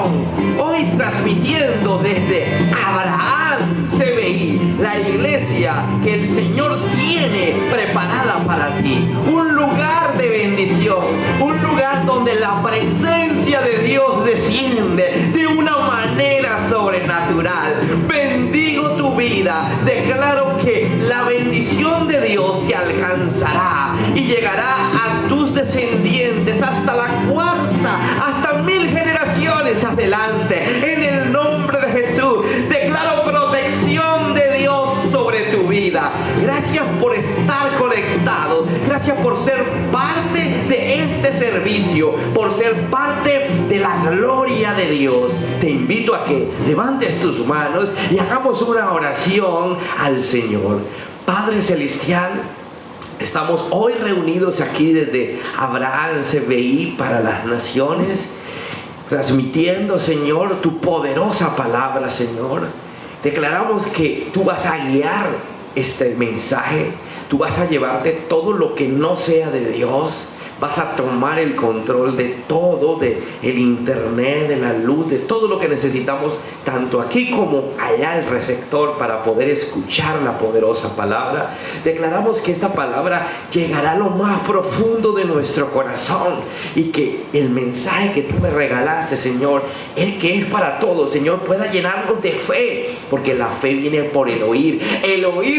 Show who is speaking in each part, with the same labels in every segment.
Speaker 1: bendición. Hoy transmitiendo desde Abraham CBI, la iglesia que el Señor tiene preparada para ti. Un lugar de bendición, un lugar donde la presencia de Dios desciende de una manera sobrenatural. Bendigo tu vida. Declaro que la bendición de Dios te alcanzará y llegará a tus descendientes hasta la cuarta, hasta 1000 generaciones adelante. En el nombre de Jesús, declaro protección de Dios sobre tu vida. Gracias por estar conectado. Gracias por ser parte de este servicio, por ser parte de la gloria de Dios. Te invito a que levantes tus manos y hagamos una oración al Señor. Padre Celestial, estamos hoy reunidos aquí desde Abraham CBI para las naciones, transmitiendo, Señor, tu poderosa palabra, Señor. Declaramos que tú vas a guiar este mensaje, tú vas a llevarte todo lo que no sea de Dios. Vas a tomar el control de todo, de el internet, de la luz, de todo lo que necesitamos, tanto aquí como allá el receptor, para poder escuchar la poderosa palabra. Declaramos que esta palabra llegará a lo más profundo de nuestro corazón y que el mensaje que tú me regalaste, Señor, el que es para todos, Señor, pueda llenarnos de fe, porque la fe viene por el oír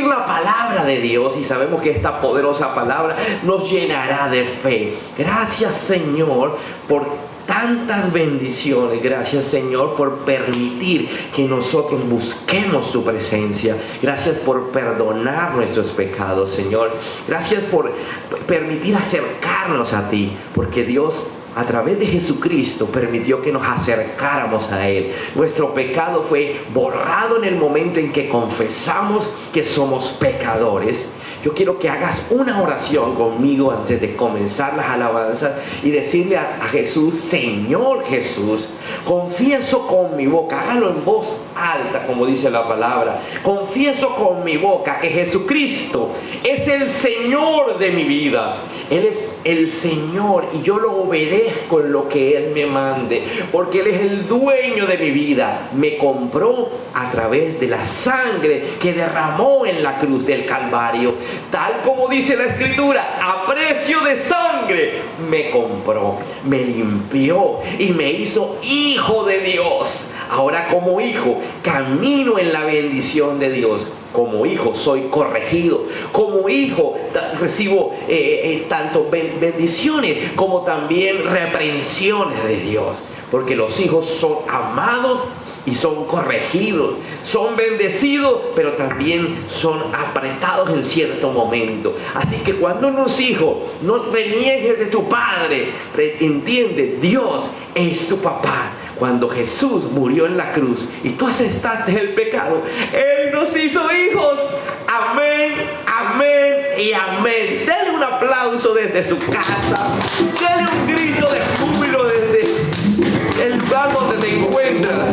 Speaker 1: la palabra de Dios, y sabemos que esta poderosa palabra nos llenará de fe. Gracias, Señor, por tantas bendiciones. Gracias, Señor, por permitir que nosotros busquemos tu presencia. Gracias por perdonar nuestros pecados, Señor. Gracias por permitir acercarnos a ti, porque Dios, a través de Jesucristo, permitió que nos acercáramos a Él. Nuestro pecado fue borrado en el momento en que confesamos que somos pecadores. Yo quiero que hagas una oración conmigo antes de comenzar las alabanzas y decirle a Jesús: Señor Jesús, confieso con mi boca, hágalo en voz alta como dice la palabra, confieso con mi boca que Jesucristo es el Señor de mi vida. Él es el Señor y yo lo obedezco en lo que Él me mande, porque Él es el dueño de mi vida. Me compró a través de la sangre que derramó en la cruz del Calvario. Tal como dice la Escritura, a precio de sangre me compró, me limpió y me hizo hijo de Dios. Ahora, como hijo, camino en la bendición de Dios. Como hijo soy corregido. Como hijo recibo tanto bendiciones como también reprensiones de Dios. Porque los hijos son amados y son corregidos, son bendecidos, pero también son apretados en cierto momento. Así que cuando uno es hijo, no reniegues de tu padre. Entiende, Dios es tu papá. Cuando Jesús murió en la cruz y tú aceptaste el pecado, Él nos hizo hijos. Amén, amén y amén. Denle un aplauso desde su casa. Denle un grito de júbilo desde el lugar donde te encuentras.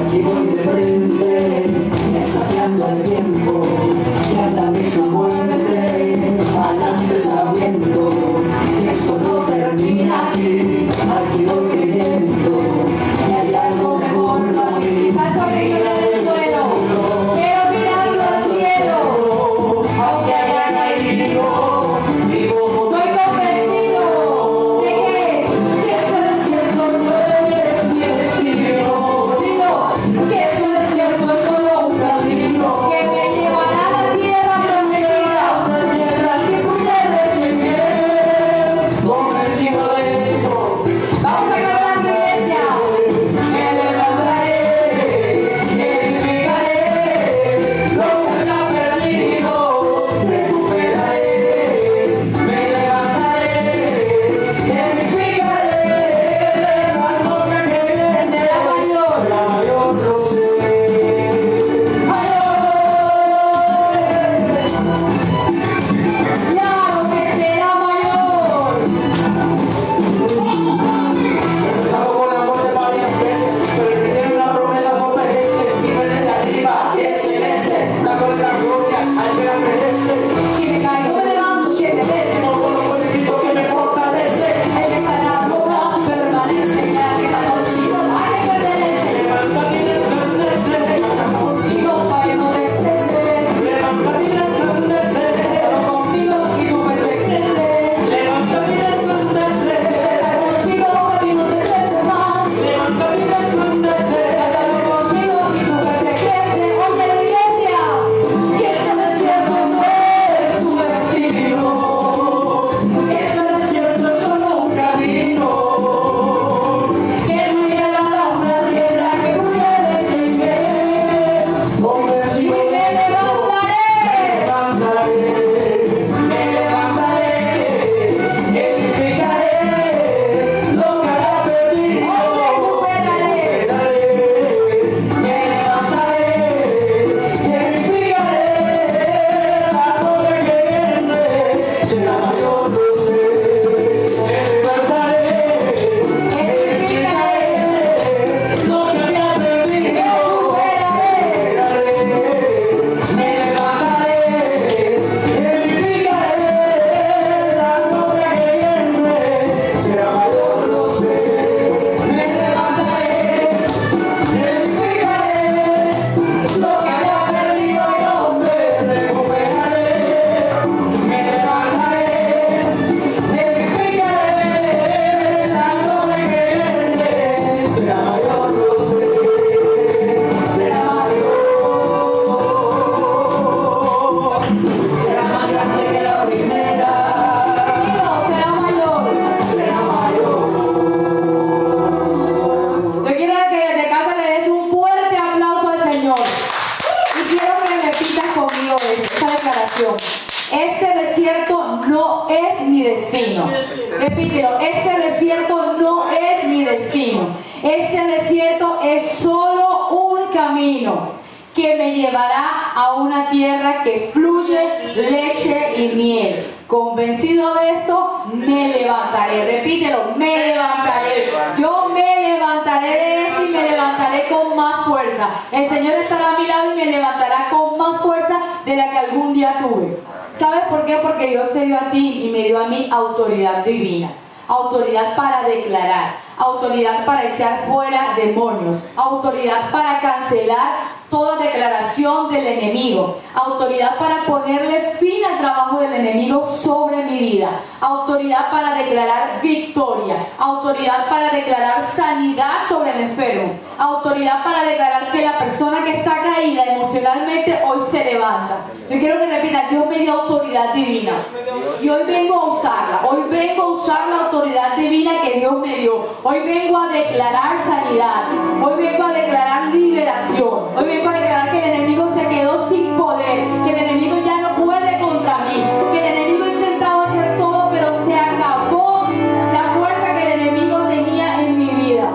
Speaker 2: Aquí voy de frente, desafiando el tiempo, y a la misma muerte, adelante sabiendo que esto no termina aquí. Aquí voy creyendo que hay algo mejor para mí.
Speaker 3: Está sobre el suelo, pero mirando al cielo, aunque haya caído,
Speaker 2: vivo
Speaker 3: soy convencido. Repítelo, este desierto no es mi destino. Este desierto es solo un camino que me llevará a una tierra que fluye leche y miel. Convencido de esto, me levantaré. Repítelo, me levantaré. Yo me levantaré de esto y me levantaré con más fuerza. El Señor estará a mi lado y me levantará con más fuerza de la que algún día tuve. ¿Sabes por qué? Porque Dios te dio a ti y me dio a mí autoridad divina. Autoridad para declarar, autoridad para echar fuera demonios, autoridad para cancelar toda declaración del enemigo, autoridad para ponerle fin al trabajo del enemigo sobre mi vida, autoridad para declarar victoria, autoridad para declarar sanidad sobre el enfermo, autoridad para declarar que la persona que está caída emocionalmente hoy se levanta. Yo quiero que repita, Dios me dio autoridad divina y hoy vengo a usarla, hoy vengo a usar la autoridad divina que Dios me dio, hoy vengo a declarar sanidad, hoy vengo a declarar liberación, hoy vengo a declarar que el enemigo se quedó sin poder, que el enemigo ya no puede contra mí, que el enemigo ha intentado hacer todo pero se acabó la fuerza que el enemigo tenía en mi vida.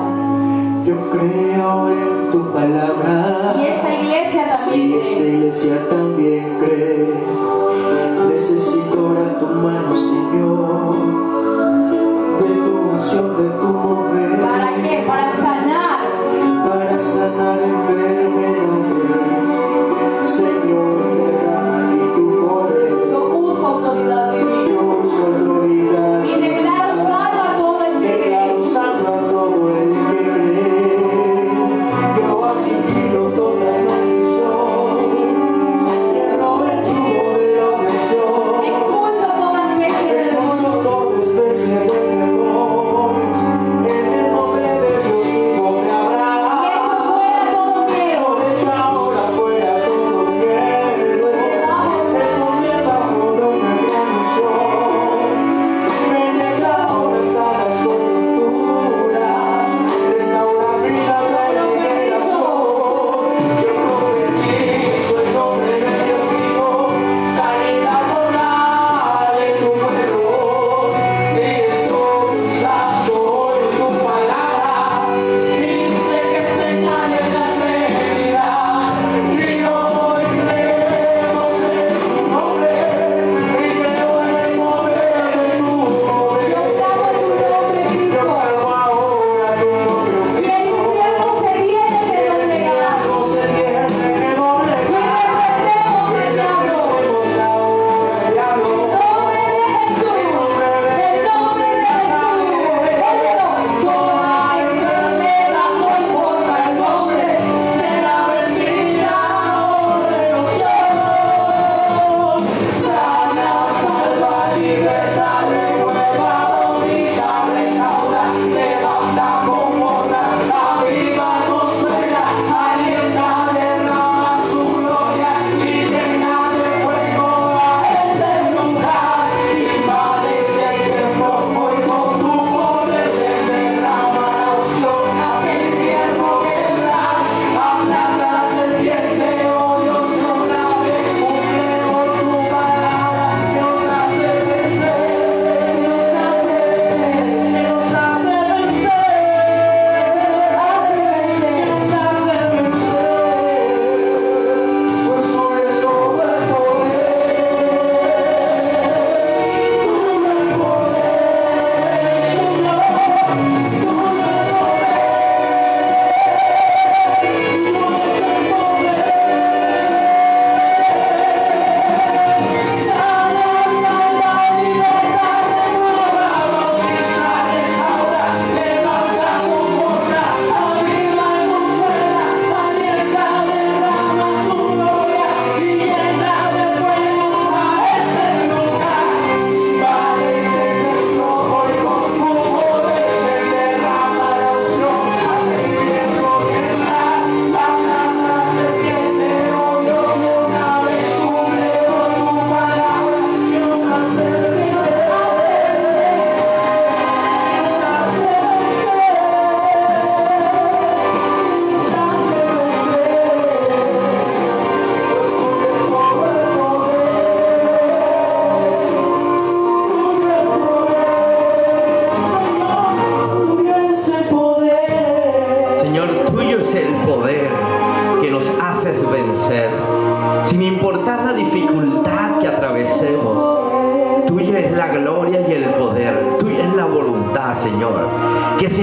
Speaker 2: Yo creo en tu palabra
Speaker 3: Y esta iglesia también
Speaker 2: y esta iglesia también cree. Necesito ahora tu mano, Señor, de tu unción, de tu mover.
Speaker 3: ¿Para qué? Para sanar
Speaker 2: enfermedades. Señor, derrama aquí tu poder.
Speaker 3: Yo uso autoridad divina
Speaker 2: Yo uso autoridad
Speaker 3: y declaro sano a todo el que cree.
Speaker 2: declaro sano a todo el que cree. Yo aniquilo toda maldición que robe tu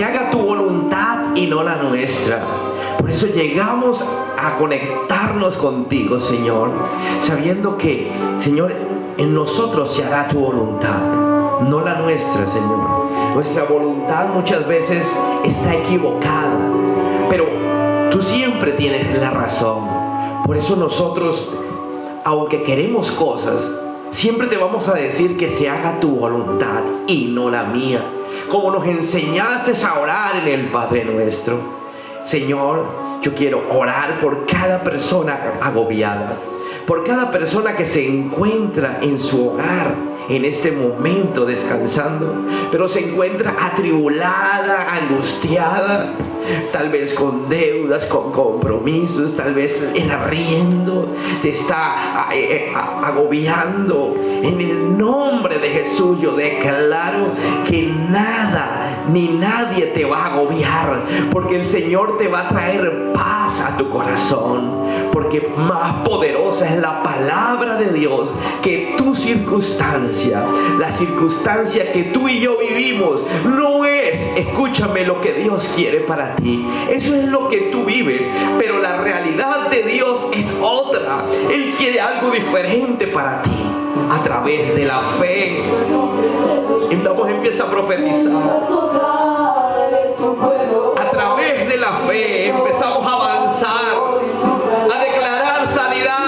Speaker 1: se haga tu voluntad y no la nuestra. Por eso llegamos a conectarnos contigo, Señor, sabiendo que, Señor, en nosotros se hará tu voluntad, no la nuestra, Señor. Nuestra voluntad muchas veces está equivocada, pero tú siempre tienes la razón. Por eso nosotros, aunque queremos cosas, siempre te vamos a decir que se haga tu voluntad y no la mía, como nos enseñaste a orar en el Padre Nuestro. Señor, yo quiero orar por cada persona agobiada, por cada persona que se encuentra en su hogar en este momento descansando, pero se encuentra atribulada, angustiada, tal vez con deudas, con compromisos, tal vez el arriendo te está agobiando. En el nombre de Jesús yo declaro que nada ni nadie te va a agobiar, porque el Señor te va a traer paz a tu corazón, porque más poderosa es la palabra de Dios que tu circunstancia. La circunstancia que tú y yo vivimos no es, escúchame, lo que Dios quiere para ti. Eso es lo que tú vives, pero la realidad de Dios es otra. Él quiere algo diferente para ti. A través de la fe, entonces empieza a profetizar. A través de la fe empezamos a avanzar, a declarar sanidad.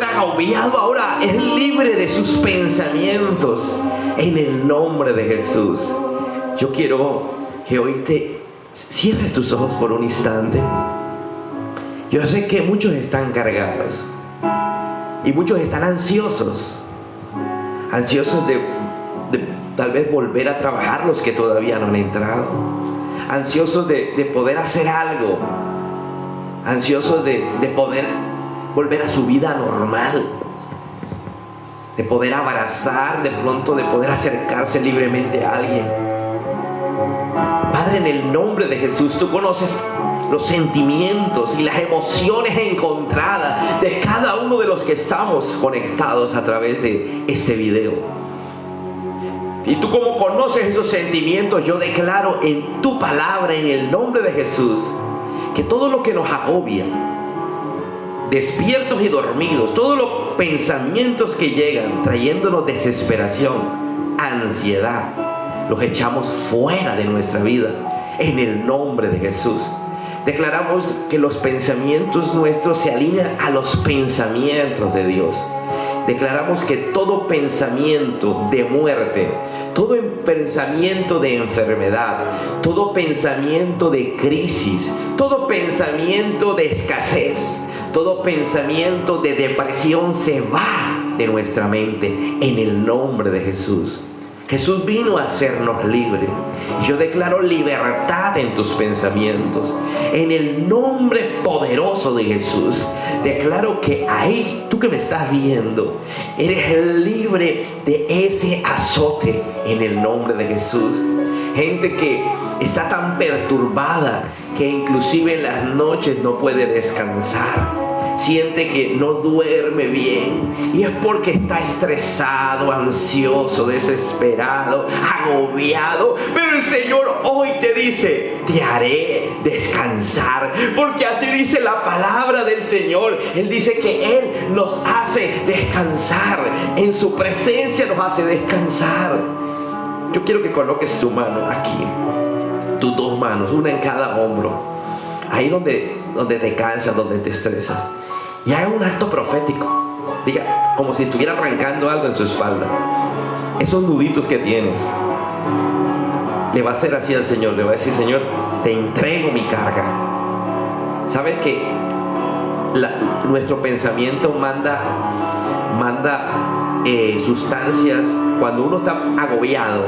Speaker 1: Agobiado ahora es libre de sus pensamientos en el nombre de Jesús. Yo quiero que hoy te cierres tus ojos por un instante. Yo sé que muchos están cargados y muchos están ansiosos de tal vez volver a trabajar, los que todavía no han entrado, ansiosos de poder hacer algo, ansiosos de poder volver a su vida normal, de poder abrazar, de pronto de poder acercarse libremente a alguien. Padre, en el nombre de Jesús, tú conoces los sentimientos y las emociones encontradas de cada uno de los que estamos conectados a través de ese video. Y tú, como conoces esos sentimientos, yo declaro en tu palabra, en el nombre de Jesús, que todo lo que nos agobia, despiertos y dormidos, todos los pensamientos que llegan trayéndonos desesperación, ansiedad, los echamos fuera de nuestra vida en el nombre de Jesús. Declaramos que los pensamientos nuestros se alinean a los pensamientos de Dios. Declaramos que todo pensamiento de muerte, todo pensamiento de enfermedad, todo pensamiento de crisis, todo pensamiento de escasez, todo pensamiento de depresión se va de nuestra mente en el nombre de Jesús. Jesús vino a hacernos libres. Yo declaro libertad en tus pensamientos. En el nombre poderoso de Jesús, declaro que ahí, tú que me estás viendo, eres libre de ese azote en el nombre de Jesús. Gente que está tan perturbada que inclusive en las noches no puede descansar. Siente que no duerme bien y es porque está estresado, ansioso, desesperado, agobiado. Pero el Señor hoy te dice: te haré descansar, porque así dice la palabra del Señor. Él dice que Él nos hace descansar, en su presencia nos hace descansar. Yo quiero que coloques tu mano aquí, tus dos manos, una en cada hombro, ahí donde te cansas, donde te estresas. Y haga un acto profético. Diga, como si estuviera arrancando algo en su espalda. Esos nuditos que tienes. Le va a hacer así al Señor. Le va a decir: Señor, te entrego mi carga. ¿Sabes que nuestro pensamiento manda sustancias cuando uno está agobiado,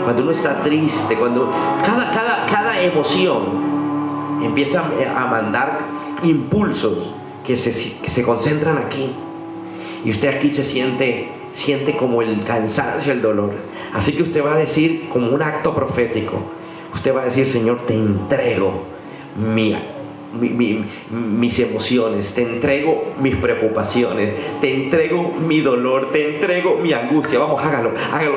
Speaker 1: cuando uno está triste, cuando cada emoción empieza a mandar impulsos que se concentran aquí, y usted aquí se siente como el cansancio, el dolor. Así que usted va a decir, como un acto profético, usted va a decir: Señor, te entrego mis emociones, te entrego mis preocupaciones, te entrego mi dolor, te entrego mi angustia. Vamos, hágalo,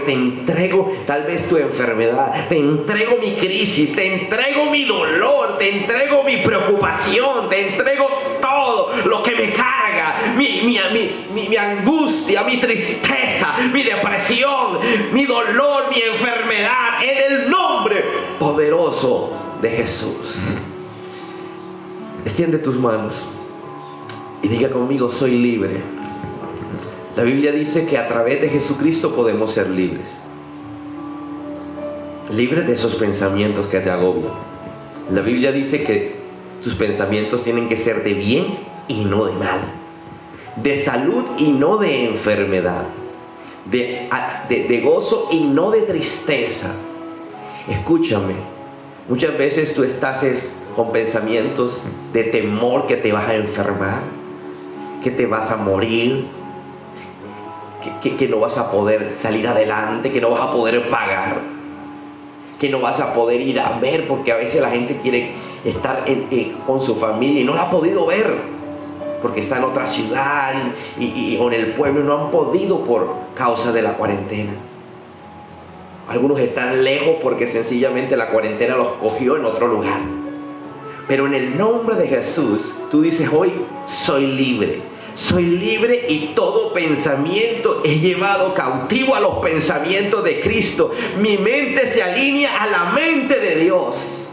Speaker 1: te entrego tal vez tu enfermedad, te entrego mi crisis, te entrego mi dolor, te entrego mi preocupación, te entrego todo lo que me carga, mi angustia, mi tristeza, mi depresión, mi dolor, mi enfermedad, en el nombre poderoso de Jesús. Extiende tus manos y diga conmigo: soy libre. La Biblia dice que a través de Jesucristo podemos ser libres. Libres de esos pensamientos que te agobian. La Biblia dice que tus pensamientos tienen que ser de bien y no de mal, de salud y no de enfermedad, de gozo y no de tristeza. Escúchame, muchas veces tú estás con pensamientos de temor, que te vas a enfermar, que te vas a morir, que no vas a poder salir adelante, que no vas a poder pagar, que no vas a poder ir a ver, porque a veces la gente quiere estar con su familia y no la ha podido ver porque está en otra ciudad o en el pueblo y no han podido por causa de la cuarentena. Algunos están lejos porque sencillamente la cuarentena los cogió en otro lugar. Pero en el nombre de Jesús, tú dices hoy: soy libre. Soy libre y todo pensamiento es llevado cautivo a los pensamientos de Cristo. Mi mente se alinea a la mente de Dios.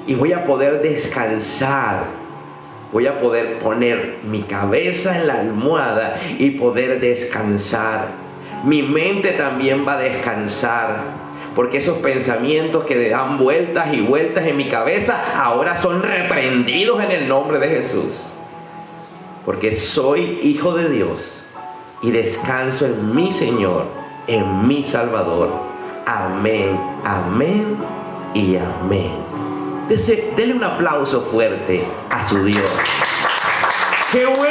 Speaker 1: Y voy a poder descansar. Voy a poder poner mi cabeza en la almohada y poder descansar. Mi mente también va a descansar. Porque esos pensamientos que le dan vueltas y vueltas en mi cabeza ahora son reprendidos en el nombre de Jesús. Porque soy hijo de Dios y descanso en mi Señor, en mi Salvador. Amén, amén y amén. Dele un aplauso fuerte a su Dios. ¡Qué bueno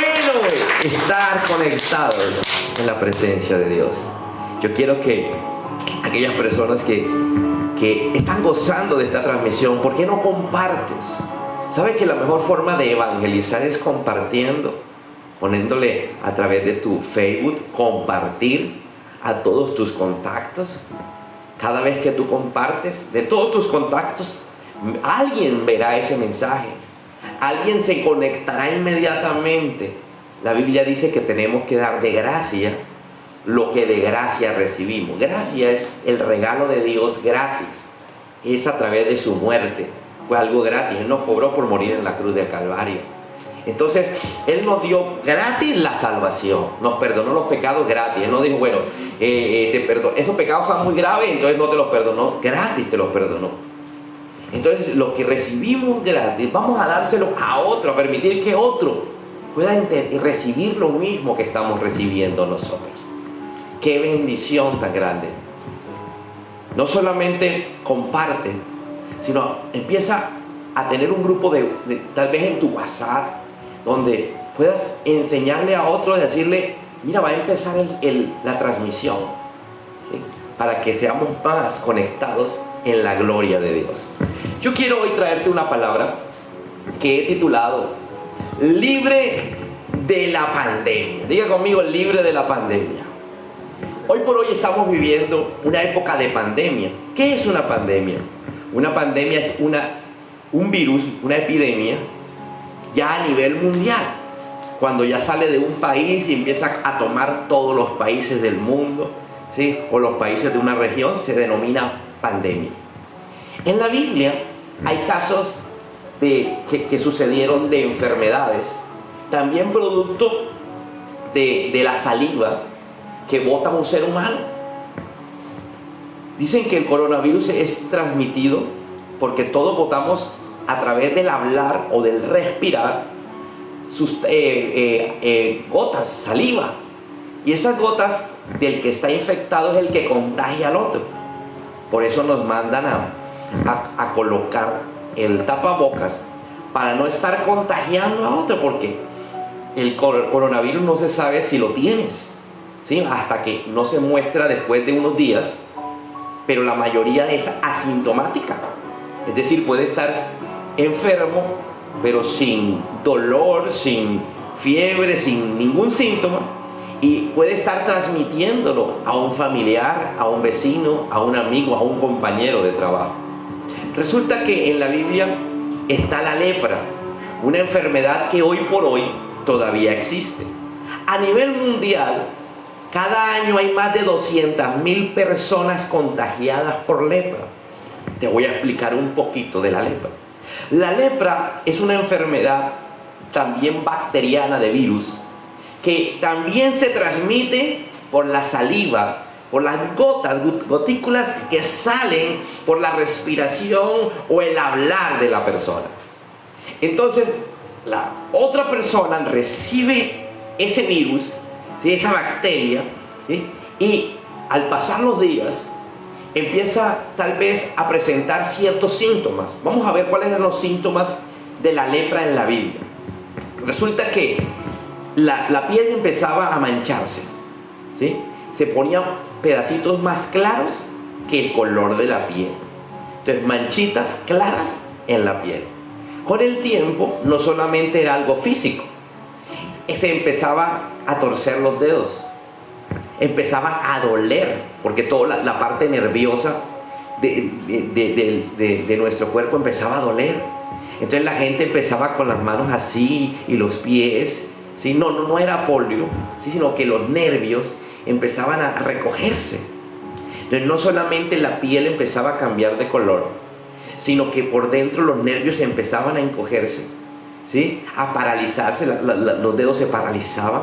Speaker 1: estar conectados en la presencia de Dios! Yo quiero que aquellas personas que están gozando de esta transmisión, ¿por qué no compartes? ¿Sabe que la mejor forma de evangelizar es compartiendo? Poniéndole a través de tu Facebook, compartir a todos tus contactos. Cada vez que tú compartes, de todos tus contactos, alguien verá ese mensaje. Alguien se conectará inmediatamente. La Biblia dice que tenemos que dar de gracia lo que de gracia recibimos. Gracia es el regalo de Dios gratis. Es a través de su muerte. Fue algo gratis. Él nos cobró por morir en la cruz del Calvario. Entonces, Él nos dio gratis la salvación. Nos perdonó los pecados gratis. Él no dijo, bueno, te perdono. Esos pecados son muy graves, entonces no te los perdonó. Gratis te los perdonó. Entonces, lo que recibimos gratis, vamos a dárselo a otro, a permitir que otro pueda recibir lo mismo que estamos recibiendo nosotros. ¡Qué bendición tan grande! No solamente comparte, sino empieza a tener un grupo tal vez en tu WhatsApp, donde puedas enseñarle a otro, decirle, mira, va a empezar la transmisión, ¿sí? Para que seamos más conectados en la gloria de Dios. Yo quiero hoy traerte una palabra que he titulado Libre de la pandemia. Diga conmigo, libre de la pandemia. Hoy por hoy estamos viviendo una época de pandemia. ¿Qué es una pandemia? Una pandemia es un virus, una epidemia ya a nivel mundial. Cuando ya sale de un país y empieza a tomar todos los países del mundo, ¿sí? O los países de una región, se denomina pandemia. En la Biblia hay casos que sucedieron de enfermedades, también producto de la saliva que bota un ser humano. Dicen que el coronavirus es transmitido porque todos botamos a través del hablar o del respirar sus gotas, saliva. Y esas gotas del que está infectado es el que contagia al otro. Por eso nos mandan a colocar el tapabocas para no estar contagiando a otro, porque el coronavirus no se sabe si lo tienes, ¿sí? Hasta que no se muestra después de unos días, pero la mayoría es asintomática. Es decir, puede estar enfermo, pero sin dolor, sin fiebre, sin ningún síntoma, y puede estar transmitiéndolo a un familiar, a un vecino, a un amigo, a un compañero de trabajo. Resulta que en la Biblia está la lepra, una enfermedad que hoy por hoy todavía existe. A nivel mundial, cada año hay más de 200.000 personas contagiadas por lepra. Te voy a explicar un poquito de la lepra. La lepra es una enfermedad también bacteriana de virus que también se transmite por la saliva, por las gotículas que salen por la respiración o el hablar de la persona. Entonces, la otra persona recibe ese virus, ¿sí? Esa bacteria, ¿sí? Y al pasar los días empieza tal vez a presentar ciertos síntomas. Vamos a ver cuáles eran los síntomas de la lepra en la Biblia. Resulta que la piel empezaba a mancharse, ¿sí? Se ponían pedacitos más claros que el color de la piel. Entonces, manchitas claras en la piel. Con el tiempo, no solamente era algo físico, se empezaba a torcer los dedos, empezaba a doler, porque toda la parte nerviosa de nuestro cuerpo empezaba a doler. Entonces la gente empezaba con las manos así y los pies, ¿sí? No era polio, ¿sí? Sino que los nervios empezaban a recogerse. Entonces no solamente la piel empezaba a cambiar de color, sino que por dentro los nervios empezaban a encogerse, ¿sí? A paralizarse, los dedos se paralizaban,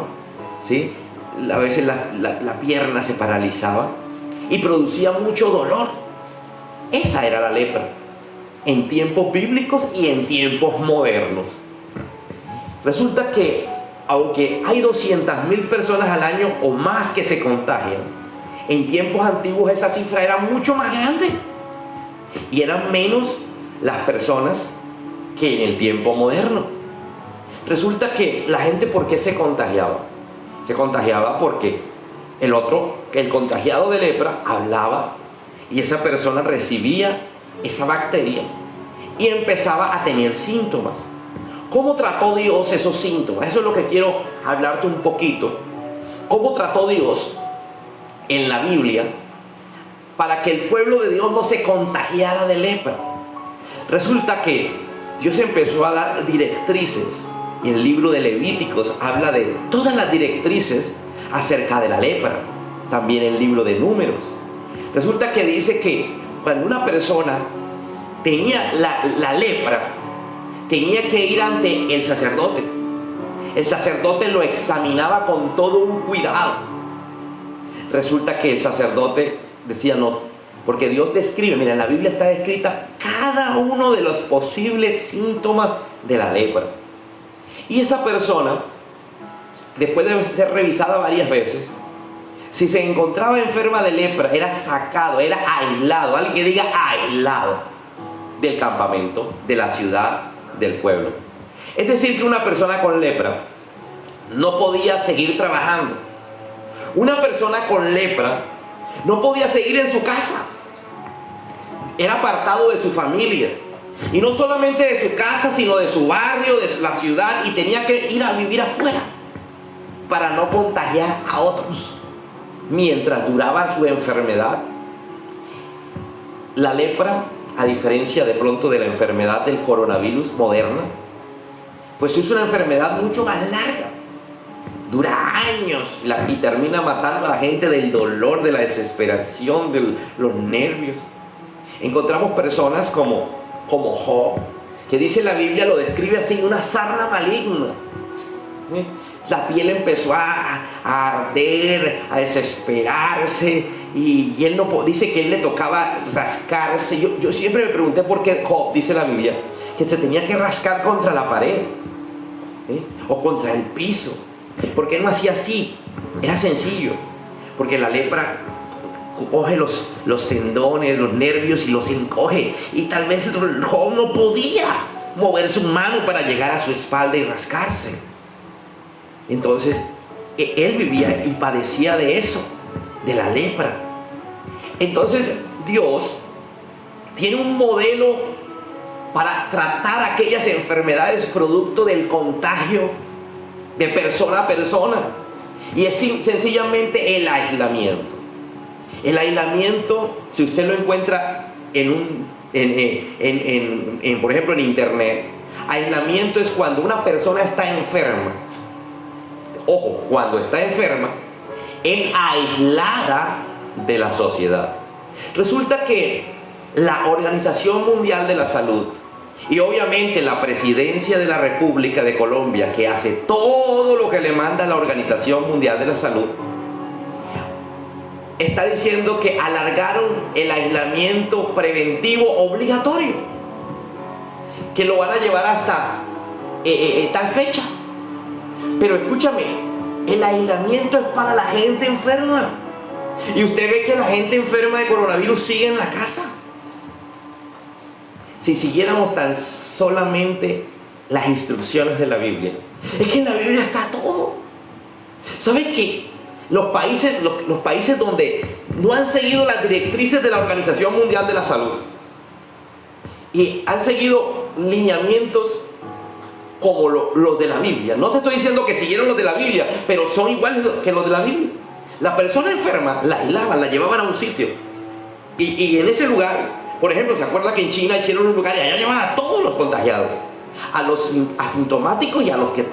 Speaker 1: ¿sí? A veces la pierna se paralizaba y producía mucho dolor. Esa era la lepra en tiempos bíblicos y en tiempos modernos. Resulta que aunque hay 200.000 personas al año o más que se contagian, en tiempos antiguos esa cifra era mucho más grande y eran menos las personas que en el tiempo moderno. Resulta que la gente, ¿por qué se contagiaba? Se contagiaba porque el contagiado de lepra hablaba y esa persona recibía esa bacteria y empezaba a tener síntomas. ¿Cómo trató Dios esos síntomas? Eso es lo que quiero hablarte un poquito. ¿Cómo trató Dios en la Biblia para que el pueblo de Dios no se contagiara de lepra? Resulta que Dios empezó a dar directrices, y el libro de Levíticos habla de todas las directrices acerca de la lepra. También el libro de Números. Resulta que dice que cuando una persona tenía la lepra, tenía que ir ante el sacerdote. El sacerdote lo examinaba con todo un cuidado. Resulta que el sacerdote decía no, porque Dios describe, mira, en la Biblia está descrita cada uno de los posibles síntomas de la lepra. Y esa persona, después de ser revisada varias veces, si se encontraba enferma de lepra, era sacado, era aislado, alguien que diga aislado, del campamento, de la ciudad, del pueblo. Es decir, que una persona con lepra no podía seguir trabajando. Una persona con lepra no podía seguir en su casa. Era apartado de su familia. Y no solamente de su casa, sino de su barrio, de la ciudad, y tenía que ir a vivir afuera para no contagiar a otros. Mientras duraba su enfermedad, la lepra, a diferencia de pronto de la enfermedad del coronavirus moderna, pues es una enfermedad mucho más larga. Dura años y termina matando a la gente del dolor, de la desesperación, de los nervios. Encontramos personas como Job, que dice la Biblia, lo describe así, una sarna maligna. La piel empezó a arder, a desesperarse, y él no dice que él le tocaba rascarse. Yo siempre me pregunté por qué Job, dice la Biblia, que se tenía que rascar contra la pared, o contra el piso. ¿Por qué no hacía así? Era sencillo, porque la lepra coge los tendones, los nervios y los encoge, y tal vez Job no podía mover su mano para llegar a su espalda y rascarse. Entonces, él vivía y padecía de eso, de la lepra. Entonces, Dios tiene un modelo para tratar aquellas enfermedades producto del contagio de persona a persona. Y es sencillamente el aislamiento. El aislamiento, si usted lo encuentra por ejemplo, en internet, aislamiento es cuando una persona está enferma. Ojo, cuando está enferma, es aislada de la sociedad. Resulta que la Organización Mundial de la Salud y obviamente la Presidencia de la República de Colombia, que hace todo lo que le manda la Organización Mundial de la Salud, está diciendo que alargaron el aislamiento preventivo obligatorio, que lo van a llevar hasta tal fecha. Pero escúchame, el aislamiento es para la gente enferma. Y usted ve que la gente enferma de coronavirus sigue en la casa. Si siguiéramos tan solamente las instrucciones de la Biblia, es que en la Biblia está todo. ¿Sabes qué? Los países donde no han seguido las directrices de la Organización Mundial de la Salud y han seguido lineamientos como los de la Biblia. No te estoy diciendo que siguieron los de la Biblia, pero son iguales que los de la Biblia. La persona enferma la aislaban, la llevaban a un sitio. Y en ese lugar, por ejemplo, ¿se acuerda que en China hicieron un lugar y allá llevaban a todos los contagiados? A los asintomáticos y a los que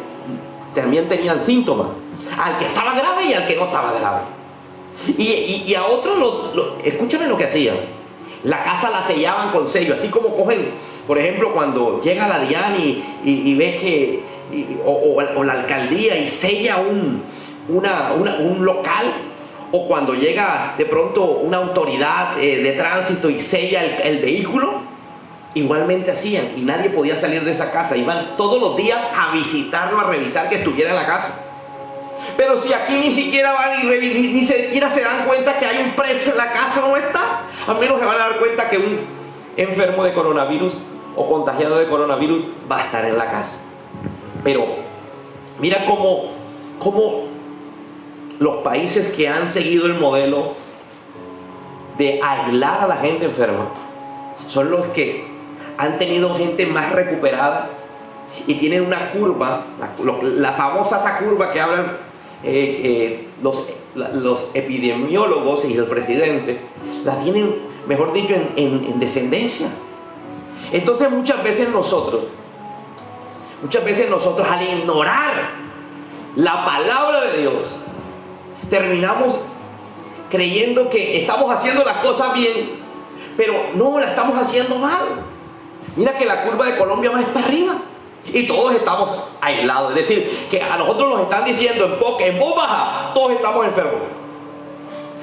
Speaker 1: también tenían síntomas. Al que estaba grave y al que no estaba grave. Y a otros, escúchame lo que hacían. La casa la sellaban con sello, así como cogen, por ejemplo, cuando llega la DIAN y ve que, o la alcaldía y sella un local, o cuando llega de pronto una autoridad de tránsito y sella el vehículo, igualmente hacían, y nadie podía salir de esa casa. Iban todos los días a visitarlo, a revisar que estuviera en la casa. Pero si aquí ni siquiera van ni siquiera se dan cuenta que hay un preso en la casa, no está, al menos se van a dar cuenta que un enfermo de coronavirus o contagiado de coronavirus va a estar en la casa. Pero mira cómo los países que han seguido el modelo de aislar a la gente enferma son los que han tenido gente más recuperada y tienen una curva, la famosa esa curva que hablan los epidemiólogos y el presidente, la tienen, mejor dicho, en descendencia. Entonces muchas veces nosotros al ignorar la palabra de Dios, terminamos creyendo que estamos haciendo las cosas bien, pero no, la estamos haciendo mal. Mira que la curva de Colombia va para arriba y todos estamos aislados. Es decir, que a nosotros nos están diciendo en voz baja, todos estamos enfermos.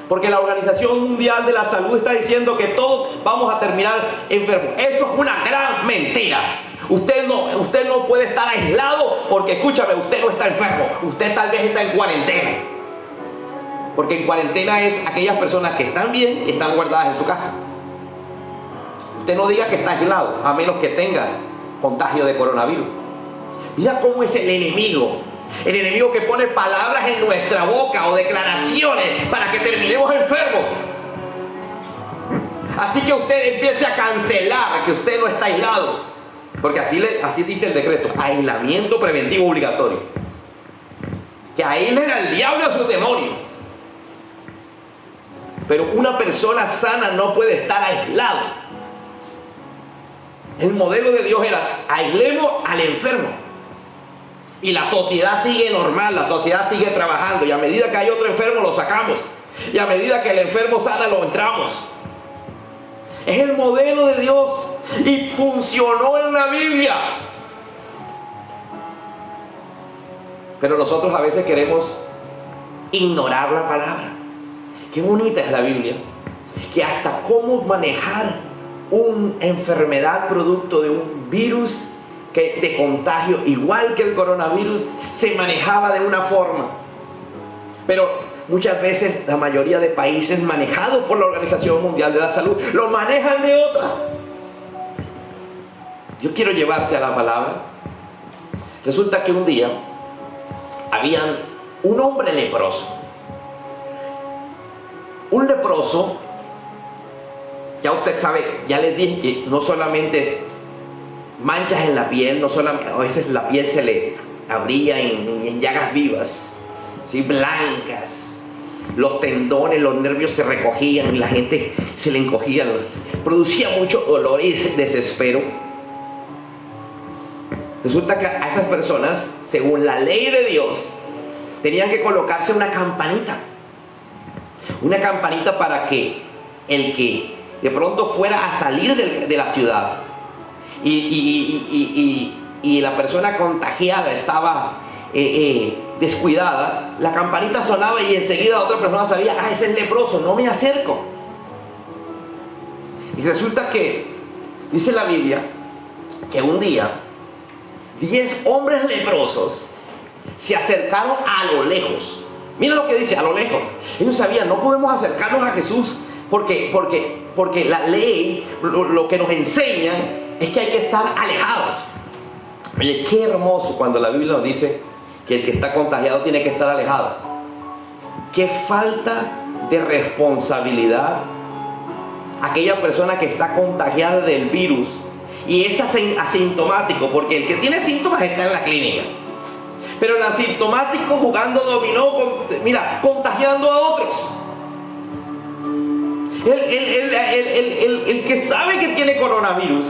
Speaker 1: Porque la Organización Mundial de la Salud está diciendo que todos vamos a terminar enfermos. Eso es una gran mentira. Usted no puede estar aislado porque, escúchame, usted no está enfermo. Usted tal vez está en cuarentena. Porque en cuarentena es aquellas personas que están bien y están guardadas en su casa. Usted no diga que está aislado, a menos que tenga contagio de coronavirus. Mira cómo es el enemigo. El enemigo que pone palabras en nuestra boca o declaraciones para que terminemos enfermos. Así que usted empiece a cancelar que usted no está aislado. Porque así dice el decreto: aislamiento preventivo obligatorio. Que aíslen al diablo y a sus demonios. Pero una persona sana no puede estar aislado. El modelo de Dios era: aislemos al enfermo. Y la sociedad sigue normal, la sociedad sigue trabajando. Y a medida que hay otro enfermo, lo sacamos. Y a medida que el enfermo sana, lo entramos. Es el modelo de Dios. Y funcionó en la Biblia. Pero nosotros a veces queremos ignorar la palabra. Qué bonita es la Biblia. Que hasta cómo manejar una enfermedad producto de un virus de contagio, igual que el coronavirus, se manejaba de una forma. Pero muchas veces la mayoría de países manejados por la Organización Mundial de la Salud lo manejan de otra. Yo quiero llevarte a la palabra. Resulta que un día había un hombre leproso. Un leproso, ya usted sabe, ya les dije que no solamente es manchas en la piel, no solamente, a veces la piel se le abría en llagas vivas, ¿sí? Blancas, los tendones, los nervios se recogían y la gente se le encogía, producía mucho dolor y desespero. Resulta que a esas personas, según la ley de Dios, tenían que colocarse una campanita para que el que de pronto fuera a salir de la ciudad y la persona contagiada estaba descuidada, la campanita sonaba y enseguida otra persona sabía: ah, ese es leproso, no me acerco. Y resulta que dice la Biblia que un día 10 hombres leprosos se acercaron a lo lejos. Mira lo que dice: a lo lejos. Ellos sabían: no podemos acercarnos a Jesús porque la ley lo que nos enseña es que hay que estar alejados. Oye, qué hermoso cuando la Biblia nos dice que el que está contagiado tiene que estar alejado. Qué falta de responsabilidad aquella persona que está contagiada del virus y es asintomático, porque el que tiene síntomas está en la clínica, pero el asintomático jugando dominó, contagiando a otros. El que sabe que tiene coronavirus,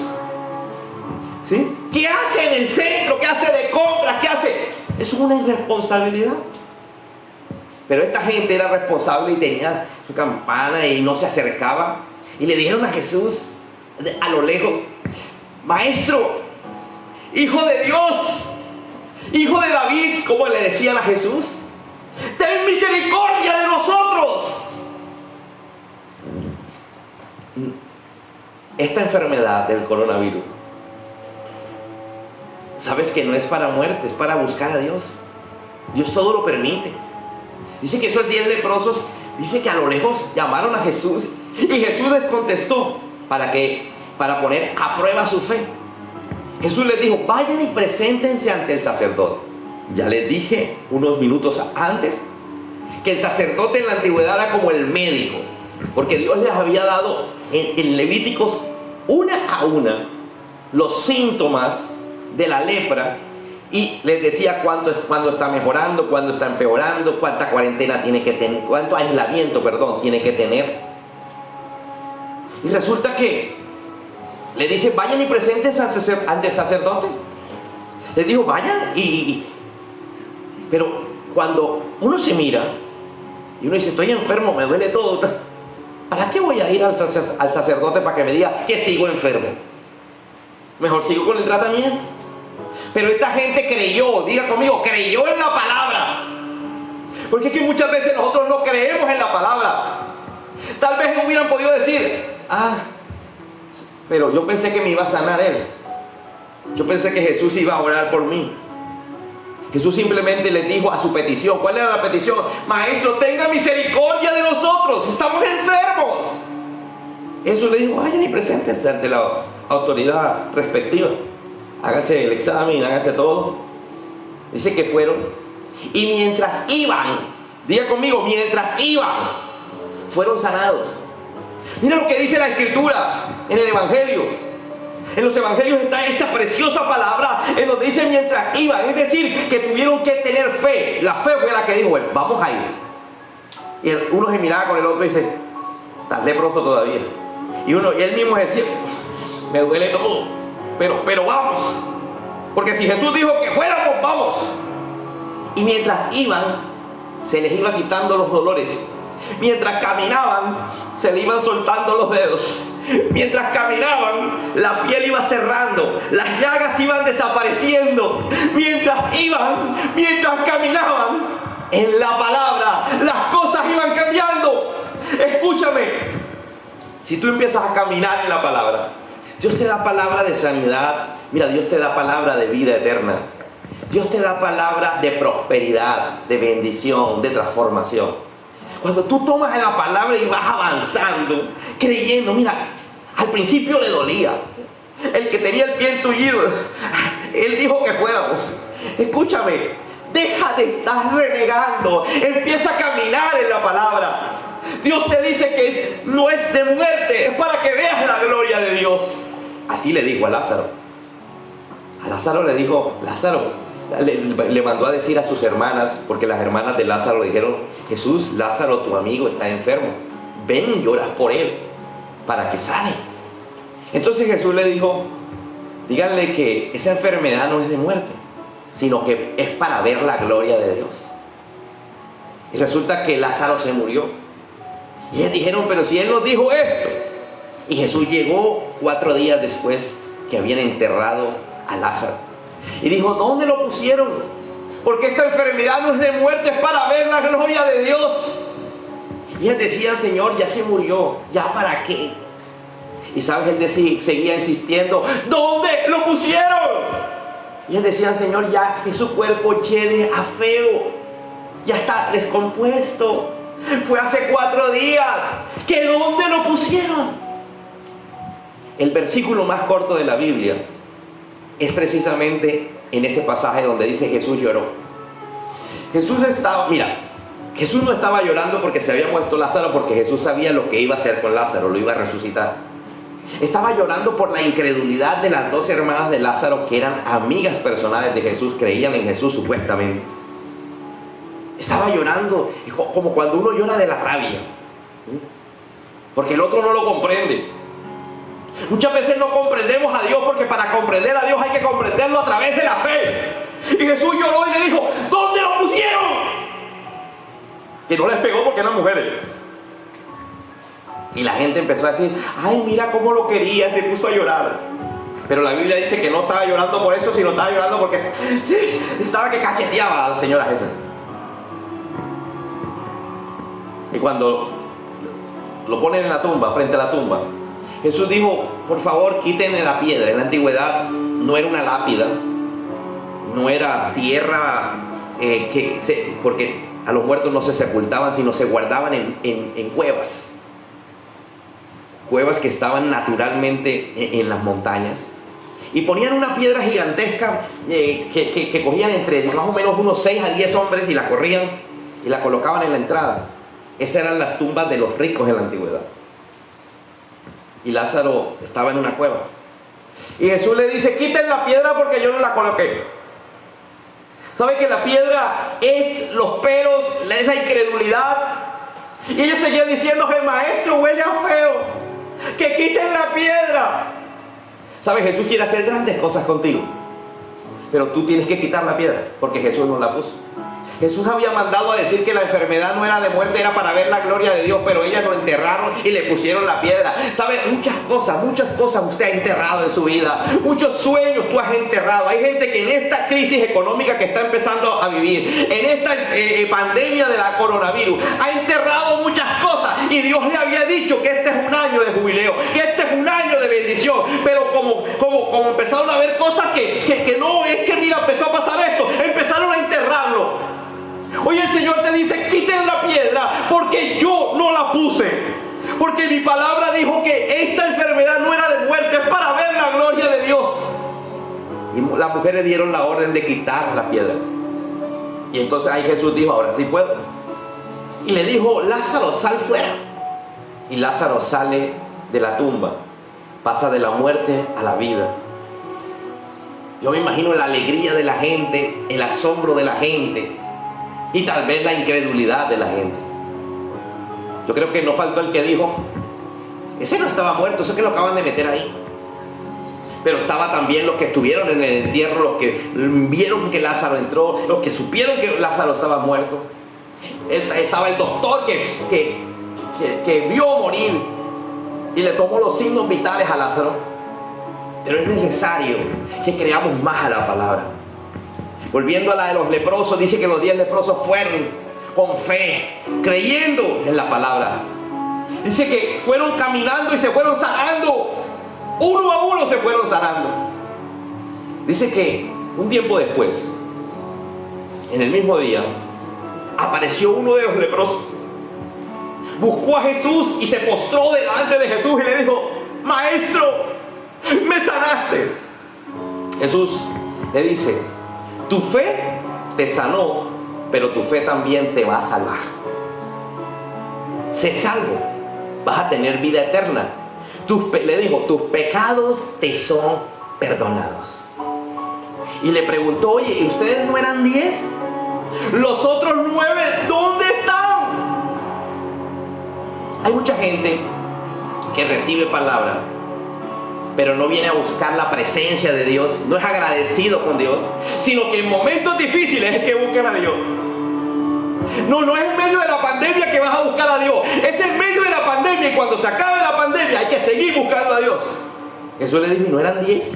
Speaker 1: ¿sí? ¿Qué hace en el centro? ¿Qué hace de compras? ¿Qué hace? Es una irresponsabilidad. Pero esta gente era responsable y tenía su campana y no se acercaba. Y le dijeron a Jesús a lo lejos: Maestro, Hijo de Dios, Hijo de David, como le decían a Jesús, ten misericordia de nosotros. Esta enfermedad del coronavirus, sabes que no es para muerte, es para buscar a Dios. Dios todo lo permite. Dice que esos 10 leprosos, dice que a lo lejos llamaron a Jesús y Jesús les contestó para poner a prueba su fe. Jesús les dijo: vayan y preséntense ante el sacerdote. Ya les dije unos minutos antes que el sacerdote en la antigüedad era como el médico, porque Dios les había dado en Levíticos una a una los síntomas de la lepra y les decía cuándo está mejorando, cuándo está empeorando, cuánta cuarentena tiene que tener, cuánto aislamiento, tiene que tener. Y resulta que le dice, vayan y preséntense ante el sacerdote. Les dijo, vayan pero cuando uno se mira y uno dice, estoy enfermo, me duele todo, ¿para qué voy a ir al sacerdote para que me diga que sigo enfermo? Mejor sigo con el tratamiento. Pero esta gente creyó, diga conmigo, creyó en la palabra. Porque es que muchas veces nosotros no creemos en la palabra. Tal vez hubieran podido decir, pero yo pensé que me iba a sanar él. Yo pensé que Jesús iba a orar por mí. Jesús simplemente les dijo a su petición. ¿Cuál era la petición? Maestro, tenga misericordia de nosotros, estamos enfermos. Jesús le dijo, vayan y preséntense ante la autoridad respectiva. Háganse el examen, háganse todo. Dice que fueron. Y mientras iban, diga conmigo, mientras iban, fueron sanados. Mira lo que dice la Escritura en el Evangelio. En los Evangelios está esta preciosa palabra en donde dice mientras iban. Es decir, que tuvieron que tener fe. La fe fue la que dijo, bueno, vamos a ir. Y uno se miraba con el otro y dice, estás leproso todavía. Y él mismo decía, me duele todo, pero vamos. Porque si Jesús dijo que fuéramos, vamos. Y mientras iban, se les iba quitando los dolores. Mientras caminaban, se le iban soltando los dedos. Mientras caminaban, la piel iba cerrando, las llagas iban desapareciendo. Mientras caminaban en la palabra, las cosas iban cambiando. Escúchame, si tú empiezas a caminar en la palabra, Dios te da palabra de sanidad. Mira, Dios te da palabra de vida eterna. Dios te da palabra de prosperidad, de bendición, de transformación. Cuando tú tomas la palabra y vas avanzando, creyendo, mira, al principio le dolía. El que tenía el pie entullido, él dijo que fuéramos. Escúchame, deja de estar renegando, empieza a caminar en la palabra. Dios te dice que no es de muerte, es para que veas la gloria de Dios. Así le dijo a Lázaro. A Lázaro le dijo, Lázaro, le mandó a decir a sus hermanas, porque las hermanas de Lázaro le dijeron, Jesús, Lázaro, tu amigo, está enfermo, ven y oras por él para que sane. Entonces Jesús le dijo, díganle que esa enfermedad no es de muerte, sino que es para ver la gloria de Dios. Y resulta que Lázaro se murió. Y ellos dijeron, pero si él nos dijo esto. Y Jesús llegó 4 días después que habían enterrado a Lázaro. Y dijo, ¿dónde lo pusieron? Porque esta enfermedad no es de muerte, es para ver la gloria de Dios. Y ellos decían, Señor, ya se murió, ¿ya para qué? Y sabes, él seguía insistiendo, ¿dónde lo pusieron? Y ellos decían, Señor, ya que su cuerpo llene a feo, ya está descompuesto, fue hace 4 días, ¿que dónde lo pusieron? El versículo más corto de la Biblia es precisamente en ese pasaje donde dice Jesús lloró. Jesús no estaba llorando porque se había muerto Lázaro, porque Jesús sabía lo que iba a hacer con Lázaro, lo iba a resucitar. Estaba llorando por la incredulidad de las 2 hermanas de Lázaro, que eran amigas personales de Jesús, creían en Jesús supuestamente. Estaba llorando como cuando uno llora de la rabia, porque el otro no lo comprende. Muchas veces no comprendemos a Dios, porque para comprender a Dios hay que comprenderlo a través de la fe. Y Jesús lloró y le dijo, ¿dónde lo pusieron? Que no les pegó porque eran mujeres. Y la gente empezó a decir, ay, mira cómo lo quería, se puso a llorar. Pero la Biblia dice que no estaba llorando por eso, sino estaba llorando porque estaba que cacheteaba a la señora esa. Y cuando lo ponen en la tumba, frente a la tumba, Jesús dijo, por favor, quítenle la piedra. En la antigüedad no era una lápida, no era tierra, porque a los muertos no se sepultaban, sino se guardaban en cuevas. Cuevas que estaban naturalmente en las montañas. Y ponían una piedra gigantesca que cogían entre más o menos unos 6 a 10 hombres y la corrían y la colocaban en la entrada. Esas eran las tumbas de los ricos en la antigüedad. Y Lázaro estaba en una cueva. Y Jesús le dice, quiten la piedra porque yo no la coloqué. ¿Sabe que la piedra es los pelos, es la incredulidad? Y ellos seguían diciendo, el maestro huele a feo, que quiten la piedra. ¿Sabe? Jesús quiere hacer grandes cosas contigo, pero tú tienes que quitar la piedra, porque Jesús no la puso. Jesús había mandado a decir que la enfermedad no era de muerte, era para ver la gloria de Dios, pero ellas lo enterraron y le pusieron la piedra. ¿Sabe? Muchas cosas usted ha enterrado en su vida. Muchos sueños tú has enterrado. Hay gente que en esta crisis económica que está empezando a vivir, en esta pandemia de la coronavirus, ha enterrado muchas cosas, y Dios le había dicho que este es un año de jubileo, que este es un año de bendición, pero como empezaron a ver cosas que no, es que mira, empezó a pasar esto, empezaron a enterrarlo. Hoy el Señor te dice, quiten la piedra porque yo no la puse. Porque mi palabra dijo que esta enfermedad no era de muerte, es para ver la gloria de Dios. Y las mujeres dieron la orden de quitar la piedra. Y entonces ahí Jesús dijo, ahora sí puedo. Y le dijo, Lázaro, sal fuera. Y Lázaro sale de la tumba, pasa de la muerte a la vida. Yo me imagino la alegría de la gente, el asombro de la gente, y tal vez la incredulidad de la gente. Yo creo que no faltó el que dijo, ese no estaba muerto, ese que lo acaban de meter ahí. Pero estaba también los que estuvieron en el entierro, los que vieron que Lázaro entró, los que supieron que Lázaro estaba muerto. Estaba el doctor que vio morir y le tomó los signos vitales a Lázaro. Pero es necesario que creamos más a la palabra. Volviendo a la de los leprosos, dice que los 10 leprosos fueron con fe, creyendo en la palabra. Dice que fueron caminando y se fueron sanando. Uno a uno se fueron sanando. Dice que un tiempo después, en el mismo día, apareció uno de los leprosos. Buscó a Jesús y se postró delante de Jesús y le dijo, Maestro, me sanaste. Jesús le dice, tu fe te sanó, pero tu fe también te va a salvar. Sé salvo, vas a tener vida eterna. Le dijo, tus pecados te son perdonados. Y le preguntó, oye, ¿y ustedes no eran 10? Los otros 9, ¿dónde están? Hay mucha gente que recibe palabra, pero no viene a buscar la presencia de Dios, no es agradecido con Dios, sino que en momentos difíciles es que buscan a Dios. No es en medio de la pandemia que vas a buscar a Dios, es en medio de la pandemia, y cuando se acabe la pandemia hay que seguir buscando a Dios. Jesús le dijo, ¿no eran 10?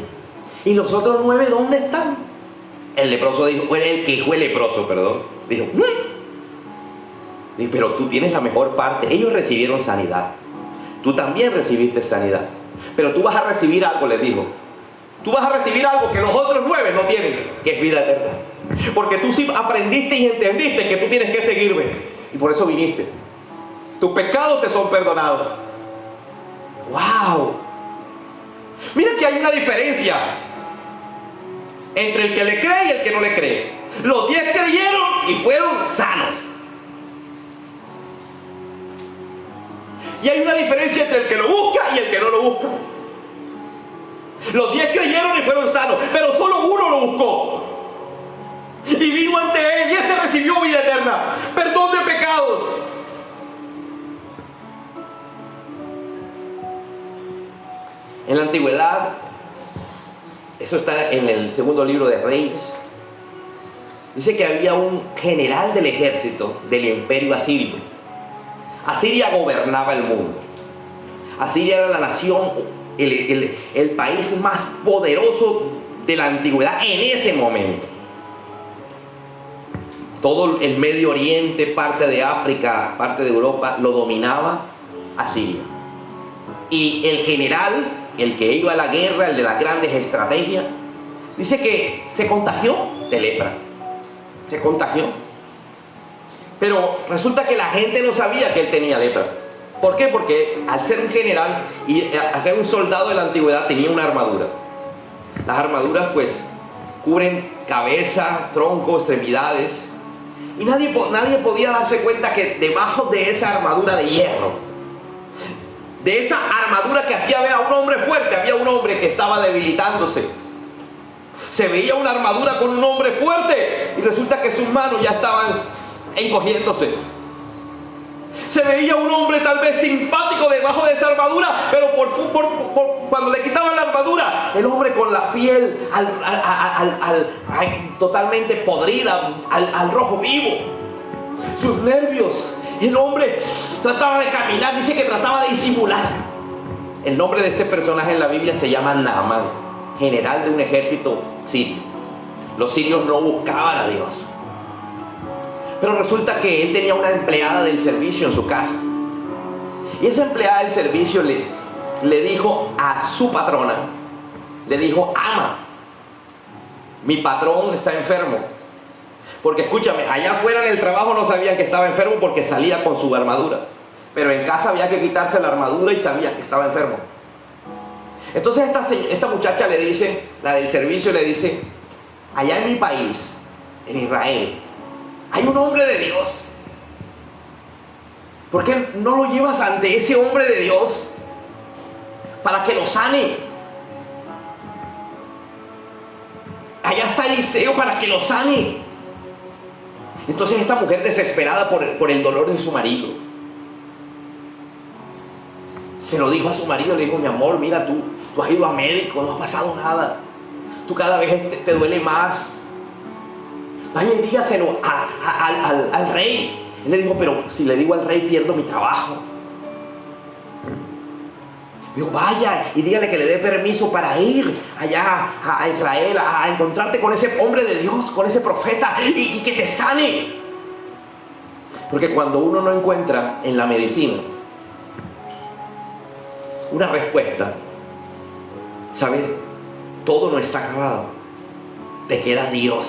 Speaker 1: ¿Y los otros 9 dónde están? El leproso dijo, el que fue leproso, perdón, dijo, pero tú tienes la mejor parte. Ellos recibieron sanidad, tú también recibiste sanidad, pero tú vas a recibir algo, les dijo. Tú vas a recibir algo que los otros 9 no tienen, que es vida eterna. Porque tú sí aprendiste y entendiste que tú tienes que seguirme, y por eso viniste. Tus pecados te son perdonados. ¡Wow! Mira que hay una diferencia entre el que le cree y el que no le cree. Los 10 creyeron y fueron sanos. Y hay una diferencia entre el que lo busca y el que no lo busca. Los 10 creyeron y fueron sanos, pero solo uno lo buscó. Y vino ante él y ese recibió vida eterna, perdón de pecados. En la antigüedad, eso está en el segundo libro de Reyes, dice que había un general del ejército del imperio asirio. Asiria gobernaba el mundo. Asiria era la nación, el país más poderoso de la antigüedad en ese momento. Todo el Medio Oriente, parte de África, parte de Europa, lo dominaba Asiria. Y el general, el que iba a la guerra, el de las grandes estrategias, dice que se contagió de lepra. Se contagió. Pero resulta que la gente no sabía que él tenía lepra. ¿Por qué? Porque al ser un general y al ser un soldado de la antigüedad tenía una armadura. Las armaduras pues cubren cabeza, tronco, extremidades. Y nadie podía darse cuenta que debajo de esa armadura de hierro, de esa armadura que hacía ver a un hombre fuerte, había un hombre que estaba debilitándose. Se veía una armadura con un hombre fuerte y resulta que sus manos ya estaban encogiéndose. Se veía un hombre tal vez simpático debajo de esa armadura, pero cuando le quitaban la armadura, el hombre con la piel totalmente podrida, al rojo vivo, sus nervios. El hombre trataba de caminar, dice que trataba de disimular. El nombre de este personaje en la Biblia se llama Naamán, general de un ejército sirio. Los sirios no buscaban a Dios, pero resulta que él tenía una empleada del servicio en su casa. Y esa empleada del servicio le dijo a su patrona, le dijo: ama, mi patrón está enfermo. Porque escúchame, allá afuera en el trabajo no sabían que estaba enfermo porque salía con su armadura. Pero en casa había que quitarse la armadura y sabía que estaba enfermo. Entonces esta muchacha le dice, la del servicio le dice: allá en mi país, en Israel, hay un hombre de Dios. ¿Por qué no lo llevas ante ese hombre de Dios para que lo sane? Allá está Eliseo para que lo sane. Entonces esta mujer, desesperada por el dolor de su marido, se lo dijo a su marido. Le dijo: mi amor, mira, tú has ido a médico, no ha pasado nada, tú cada vez te duele más, vaya y dígaselo al rey. Él le dijo: pero si le digo al rey pierdo mi trabajo. Dijo: vaya y dígale que le dé permiso para ir allá a Israel a encontrarte con ese hombre de Dios, con ese profeta, y que te sane. Porque cuando uno no encuentra en la medicina una respuesta, ¿sabes? Todo no está acabado. Te queda Dios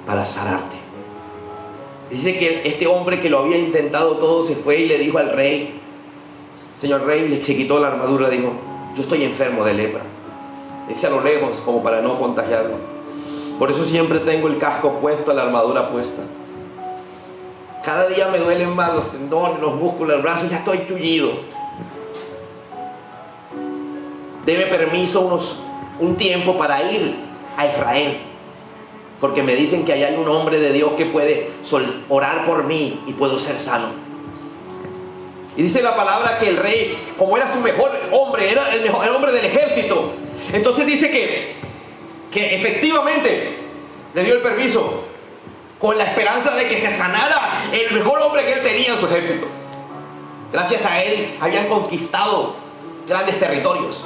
Speaker 1: para sanarte. Dice que este hombre que lo había intentado todo se fue y le dijo al rey: señor rey, le quitó la armadura, dijo: yo estoy enfermo de lepra. Dice a lo lejos, como para no contagiarlo. Por eso siempre tengo el casco puesto, la armadura puesta. Cada día me duelen más los tendones, los músculos, el brazo, ya estoy tullido. Deme permiso un tiempo para ir a Israel, porque me dicen que allá hay un hombre de Dios que puede orar por mí y puedo ser sano. Y dice la palabra que el rey, como era su mejor hombre, era el hombre del ejército, entonces dice que efectivamente le dio el permiso, con la esperanza de que se sanara el mejor hombre que él tenía en su ejército. Gracias a él habían conquistado grandes territorios.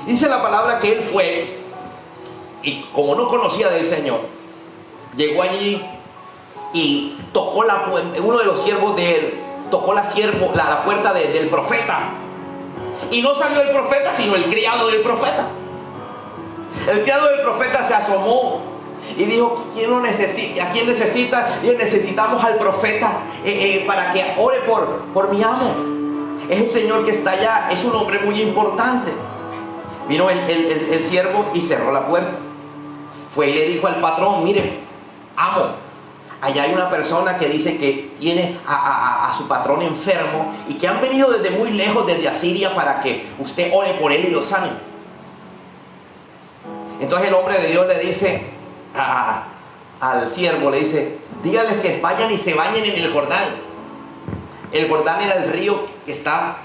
Speaker 1: Dice la palabra que él fue, y como no conocía del Señor, llegó allí y tocó uno de los siervos de él tocó la puerta del profeta. Y no salió el profeta, sino el criado del profeta. El criado del profeta se asomó y dijo: ¿quién lo necesita? ¿A quién necesita? Y necesitamos al profeta para que ore por mi amo. Es el Señor que está allá, es un hombre muy importante. Vino el siervo y cerró la puerta. Fue y le dijo al patrón: mire, amo, allá hay una persona que dice que tiene a su patrón enfermo y que han venido desde muy lejos, desde Asiria, para que usted ore por él y lo sane. Entonces el hombre de Dios le dice al siervo, le dice: díganles que vayan y se bañen en el Jordán. El Jordán era el río que está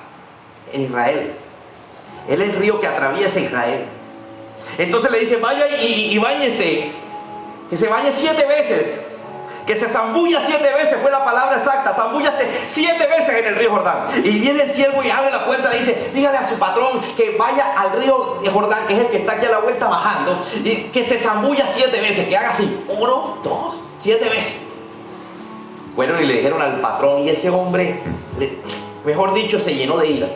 Speaker 1: en Israel. Es el río que atraviesa Israel. Entonces le dice: vaya y báñense, que se bañe 7 veces, que se zambulla 7 veces, fue la palabra exacta, zambúllase 7 veces en el río Jordán. Y viene el siervo y abre la puerta, le dice: dígale a su patrón que vaya al río Jordán, que es el que está aquí a la vuelta bajando, y que se zambulla 7 veces, que haga así, 1, 2, 7 veces. Bueno, y le dijeron al patrón, y ese hombre, mejor dicho, se llenó de ira.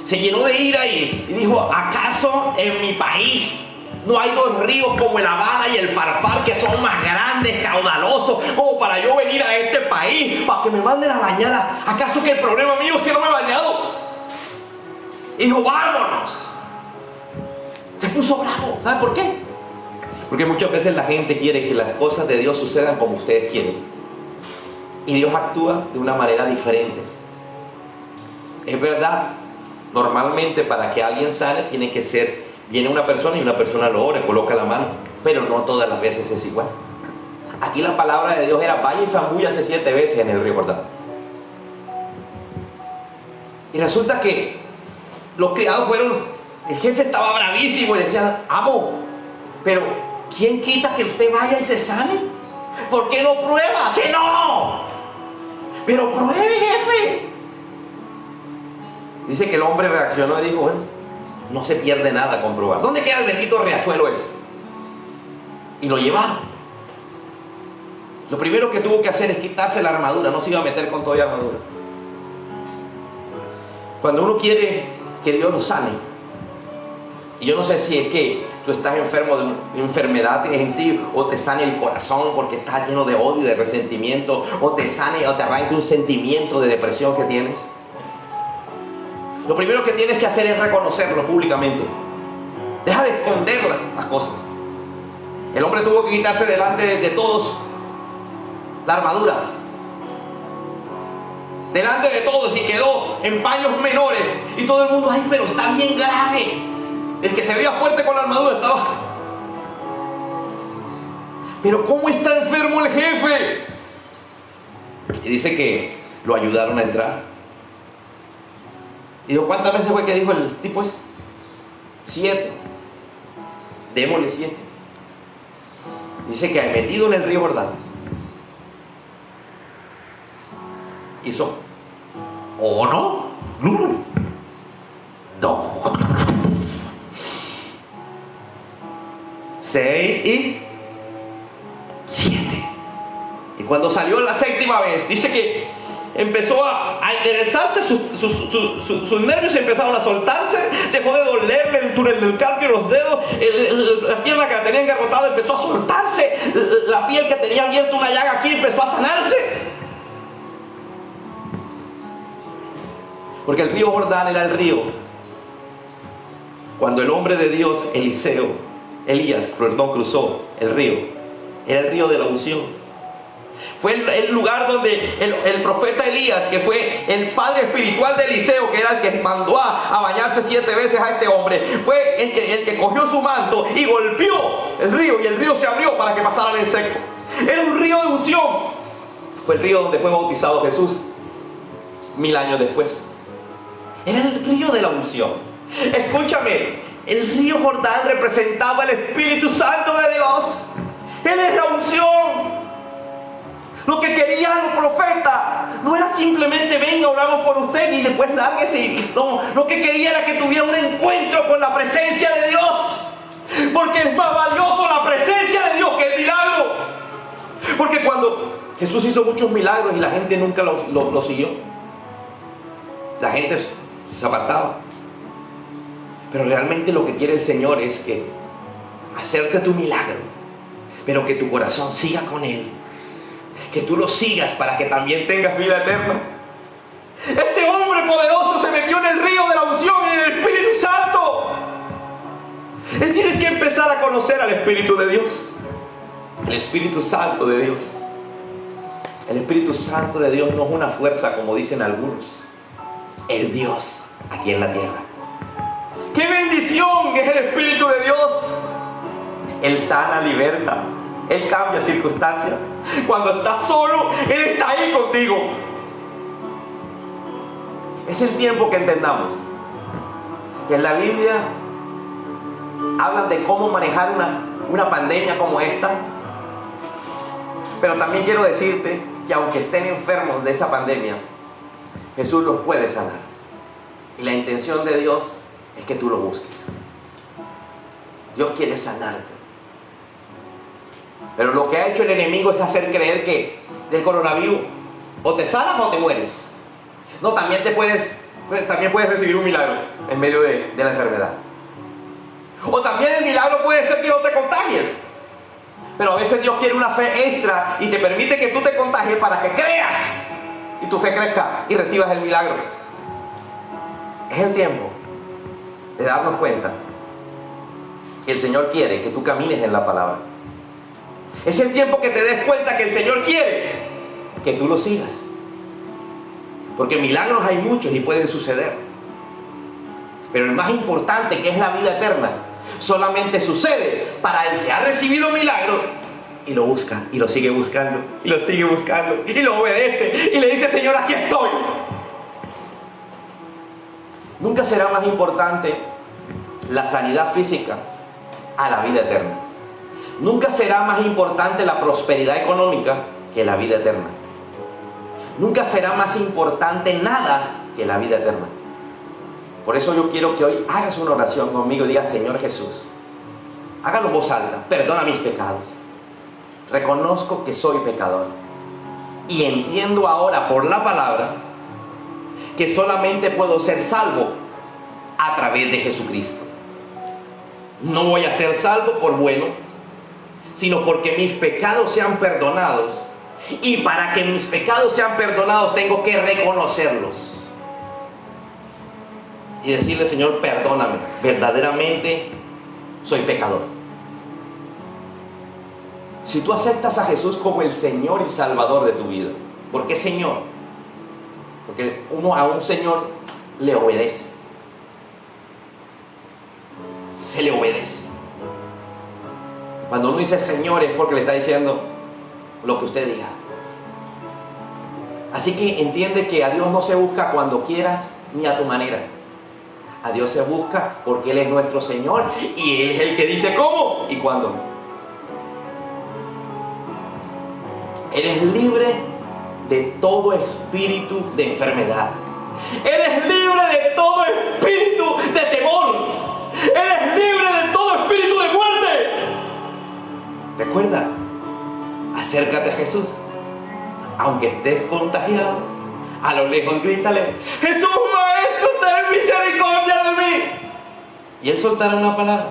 Speaker 1: Se llenó de ira y dijo: ¿acaso en mi país no hay 2 ríos como el Habana y el Farfar, que son más grandes, caudalosos, como para yo venir a este país para que me manden a bañar? ¿Acaso que el problema mío es que no me he bañado? Y dijo: vámonos. Se puso bravo. ¿Sabe por qué? Porque muchas veces la gente quiere que las cosas de Dios sucedan como ustedes quieren, y Dios actúa de una manera diferente. Es verdad, normalmente para que alguien sane tiene que ser, viene una persona y una persona lo ora, coloca la mano, pero no todas las veces es igual. Aquí la palabra de Dios era: vaya y zambúllase 7 veces en el río Jordán. Y resulta que los criados fueron, el jefe estaba bravísimo y le decía: amo, pero ¿quién quita que usted vaya y se sane? ¿Por qué no prueba? ¡Que no! Pero pruebe, jefe. Dice que el hombre reaccionó y dijo: bueno, no se pierde nada con probar. ¿Dónde queda el bendito riachuelo ese? Y lo llevaron. Lo primero que tuvo que hacer es quitarse la armadura. No se iba a meter con toda la armadura. Cuando uno quiere que Dios lo sane, y yo no sé si es que tú estás enfermo de una enfermedad en sí, o te sane el corazón porque estás lleno de odio y de resentimiento, o te sane o te arranque un sentimiento de depresión que tienes. Lo primero que tienes que hacer es reconocerlo públicamente. Deja de esconder las cosas. El hombre tuvo que quitarse delante de todos la armadura, delante de todos, y quedó en paños menores, y todo el mundo: ay, pero está bien grave. El que se veía fuerte con la armadura estaba: pero ¿cómo está enfermo el jefe? Y dice que lo ayudaron a entrar. Y dijo: ¿cuántas veces fue que dijo el tipo ese? 7. Démosle 7. Dice que metido en el río Jordán, hizo: ¿o no? No. 6 y 7. Y cuando salió la 7ª vez, dice que empezó a enderezarse, sus nervios empezaron a soltarse, dejó de dolerle el túnel del carpio, los dedos, la pierna que la tenía engarrotada empezó a soltarse, la piel que tenía abierta una llaga aquí empezó a sanarse. Porque el río Jordán era el río cuando el hombre de Dios, Elías, cruzó el río. Era el río de la unción. Fue el lugar donde el profeta Elías, que fue el padre espiritual de Eliseo, que era el que mandó a bañarse 7 veces a este hombre, fue el que cogió su manto y golpeó el río, y el río se abrió para que pasaran en seco. Era un río de unción. Fue el río donde fue bautizado Jesús 1000 años después. Era el río de la unción. Escúchame, el río Jordán representaba el Espíritu Santo de Dios. Él es la unción. Lo que querían los profetas no era simplemente: venga, oramos por usted y después lárguese. No, lo que quería era que tuviera un encuentro con la presencia de Dios. Porque es más valioso la presencia de Dios que el milagro. Porque cuando Jesús hizo muchos milagros y la gente nunca lo siguió, la gente se apartaba. Pero realmente lo que quiere el Señor es que hacerte tu milagro, pero que tu corazón siga con Él. Que tú lo sigas para que también tengas vida eterna. Este hombre poderoso se metió en el río de la unción, en el Espíritu Santo. Y tienes que empezar a conocer al Espíritu de Dios. El Espíritu Santo de Dios. El Espíritu Santo de Dios no es una fuerza como dicen algunos. Es Dios aquí en la tierra. ¡Qué bendición es el Espíritu de Dios! Él sana, liberta. Él cambia circunstancias. Cuando estás solo, Él está ahí contigo. Es el tiempo que entendamos que en la Biblia hablan de cómo manejar una pandemia como esta. Pero también quiero decirte que aunque estén enfermos de esa pandemia, Jesús los puede sanar. Y la intención de Dios es que tú lo busques. Dios quiere sanarte. Pero lo que ha hecho el enemigo es hacer creer que del coronavirus o te sanas o te mueres. No, también puedes recibir un milagro en medio de la enfermedad. O también el milagro puede ser que no te contagies. Pero a veces Dios quiere una fe extra y te permite que tú te contagies para que creas y tu fe crezca y recibas el milagro. Es el tiempo de darnos cuenta que el Señor quiere que tú camines en la palabra. Es el tiempo que te des cuenta que el Señor quiere que tú lo sigas. Porque milagros hay muchos y pueden suceder. Pero el más importante, que es la vida eterna, solamente sucede para el que ha recibido milagro y lo busca, y lo sigue buscando, y lo sigue buscando, y lo obedece, y le dice: Señor, aquí estoy. Nunca será más importante la sanidad física a la vida eterna. Nunca será más importante la prosperidad económica que la vida eterna. Nunca será más importante nada que la vida eterna. Por eso yo quiero que hoy hagas una oración conmigo y digas: Señor Jesús, hágalo en voz alta, perdona mis pecados. Reconozco que soy pecador. Y entiendo ahora por la palabra que solamente puedo ser salvo a través de Jesucristo. No voy a ser salvo por bueno, sino porque mis pecados sean perdonados. Y para que mis pecados sean perdonados tengo que reconocerlos y decirle: Señor, perdóname, verdaderamente soy pecador. Si tú aceptas a Jesús como el Señor y Salvador de tu vida, ¿por qué Señor? Porque uno a un Señor le obedece, se le obedece. Cuando uno dice Señor es porque le está diciendo lo que usted diga. Así que entiende que a Dios no se busca cuando quieras ni a tu manera. A Dios se busca porque Él es nuestro Señor y Él es el que dice cómo y cuándo. Eres libre de todo espíritu de enfermedad. Eres libre de todo espíritu de temor. Eres libre de todo espíritu de muerte. Recuerda, acércate a Jesús. Aunque estés contagiado, a lo lejos grítale: Jesús, Maestro, ten misericordia de mí. Y Él soltará una palabra.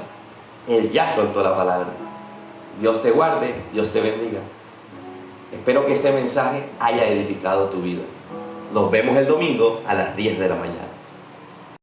Speaker 1: Él ya soltó la palabra. Dios te guarde, Dios te bendiga. Espero que este mensaje haya edificado tu vida. Nos vemos el domingo a las 10 de la mañana.